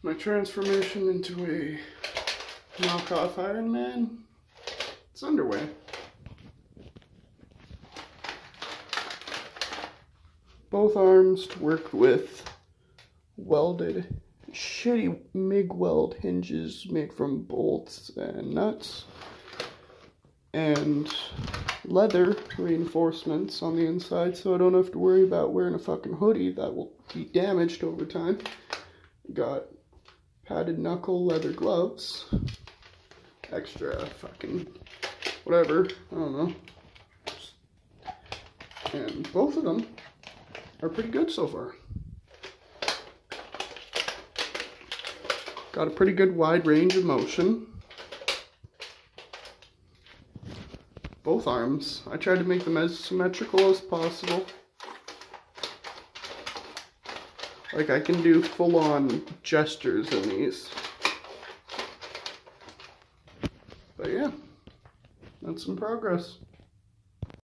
my transformation into a knockoff Iron Man. It's underway. Both arms worked with welded, shitty MIG weld hinges made from bolts and nuts, and leather reinforcements on the inside, so I don't have to worry about wearing a fucking hoodie that will be damaged over time. Got padded knuckle leather gloves, extra fucking whatever, I don't know. And both of them are pretty good so far. Got a pretty good wide range of motion. Both arms, I tried to make them as symmetrical as possible. Like I can do full-on gestures in these. But yeah, that's some progress.